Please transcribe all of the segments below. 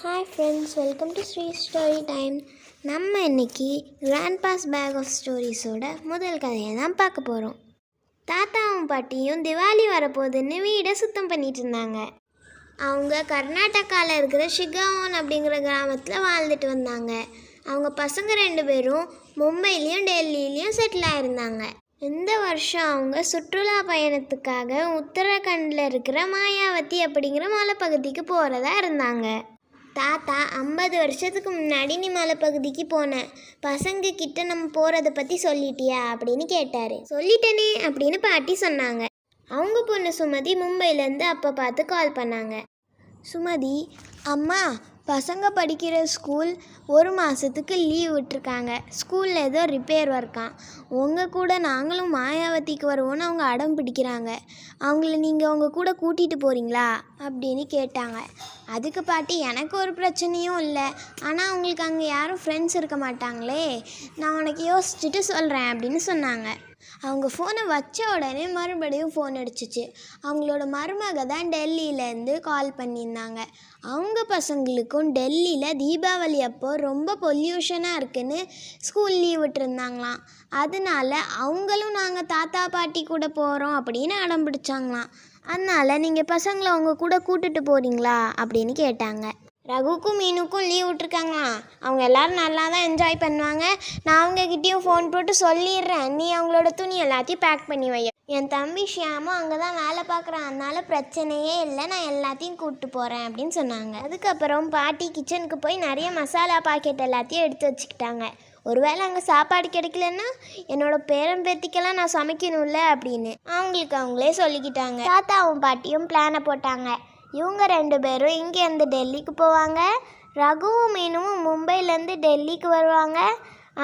Hi friends, welcome to Sri story time. நம்ம இன்னைக்கு grandpa's bag of ஸ்டோரிஸோட முதல் கதையை தான் பார்க்க போகிறோம். தாத்தாவும் பாட்டியும் திவாலி வரப்போகுதுன்னு வீடை சுத்தம் பண்ணிட்டு இருந்தாங்க. அவங்க கர்நாடகாவில் இருக்கிற ஷிகாவோன் அப்படிங்கிற கிராமத்தில் வாழ்ந்துட்டு வந்தாங்க. அவங்க பசங்க 2 பேரும் மும்பையிலையும் டெல்லியிலையும் செட்டில் ஆகிருந்தாங்க. இந்த வருஷம் அவங்க சுற்றுலா பயணத்துக்காக உத்தரகண்டில் இருக்கிற மாயாவதி அப்படிங்கிற மலைப்பகுதிக்கு போகிறதா இருந்தாங்க. தாத்தா 50 வருஷத்துக்கு முன்னாடி நீ மலைப்பகுதிக்கு போனேன், பசங்க கிட்ட நம்ம போகிறத பற்றி சொல்லிட்டியா அப்படின்னு கேட்டார். சொல்லிட்டேனே அப்படின்னு பாட்டி சொன்னாங்க. அவங்க பொண்ணு சுமதி மும்பையிலேருந்து அப்போ பார்த்து கால் பண்ணாங்க. சுமதி, அம்மா, பசங்க படிக்கிற ஸ்கூல் 1 மாதத்துக்கு லீவ் விட்டுருக்காங்க. ஸ்கூலில் ஏதோ ரிப்பேர் ஒர்க்கான். உங்கள் கூட நாங்களும் மாயாவதிக்கு வருவோன்னு அவங்க அடம் பிடிக்கிறாங்க. அவங்கள நீங்கள் உங்கள் கூட கூட்டிகிட்டு போகிறீங்களா அப்படின்னு கேட்டாங்க. அதுக்கு பாட்டி, எனக்கு ஒரு பிரச்சனையும் இல்லை, ஆனால் அவங்களுக்கு அங்கே யாரும் ஃப்ரெண்ட்ஸ் இருக்க மாட்டாங்களே, நான் உனக்கு யோசிச்சுட்டு சொல்கிறேன் அப்படின்னு சொன்னாங்க. அவங்க ஃபோனை வச்ச உடனே மறுபடியும் ஃபோன் அடிச்சிச்சு. அவங்களோட மருமக தான் டெல்லியிலேருந்து கால் பண்ணியிருந்தாங்க. அவங்க பசங்களுக்கும் டெல்லியில் தீபாவளி அப்போ ரொம்ப பொல்யூஷனாக இருக்குன்னு ஸ்கூல் லீவ் விட்டுருந்தாங்களாம். அதனால அவங்களும் நாங்கள் தாத்தா பாட்டி கூட போகிறோம் அப்படின்னு அடம் பிடிச்சாங்களாம். அதனால் நீங்கள் பசங்களை அவங்க கூட கூட்டிகிட்டு போகிறீங்களா அப்படின்னு கேட்டாங்க. ரகுக்கும் மீனுக்கும் லீவ் விட்ருக்காங்களாம். அவங்க எல்லோரும் நல்லா தான் என்ஜாய் பண்ணுவாங்க. நான் அவங்கக்கிட்டேயும் ஃபோன் போட்டு சொல்லிடுறேன், நீ அவங்களோட துணி எல்லாத்தையும் பேக் பண்ணி வை. என் தம்பி ஷியாமும் அங்கே தான் வேலை பார்க்குறான், அதனால பிரச்சனையே இல்லை, நான் எல்லாத்தையும் கூப்பிட்டு போகிறேன் அப்படின்னு சொன்னாங்க. அதுக்கப்புறம் பாட்டி கிச்சனுக்கு போய் நிறைய மசாலா பாக்கெட் எல்லாத்தையும் எடுத்து வச்சுக்கிட்டாங்க. ஒருவேளை அங்கே சாப்பாடு கிடைக்கலன்னா என்னோடய பேரம்பேத்திக்கெல்லாம் நான் சமைக்கணும்ல அப்படின்னு அவங்களுக்கு அவங்களே சொல்லிக்கிட்டாங்க. தாத்தாவும் பாட்டியும் பிளானை போட்டாங்க. இவங்க 2 பேரும் இங்கேருந்து டெல்லிக்கு போவாங்க. ரகுவும் மீனும் மும்பையிலேருந்து டெல்லிக்கு வருவாங்க.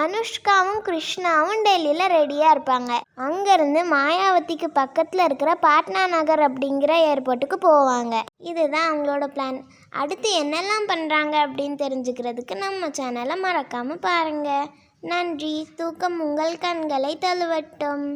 அனுஷ்காவும் கிருஷ்ணாவும் டெல்லியில் ரெடியாக இருப்பாங்க. அங்கேருந்து மாயாவதிக்கு பக்கத்தில் இருக்கிற பாட்னா நகர் அப்படிங்கிற ஏர்போர்ட்டுக்கு போவாங்க. இதுதான் அவங்களோட பிளான். அடுத்து என்னெல்லாம் பண்ணுறாங்க அப்படின்னு தெரிஞ்சுக்கிறதுக்கு நம்ம சேனலை மறக்காமல் பாருங்கள். நன்றி. தூக்கம் உங்கள் கண்களை தழுவட்டும்.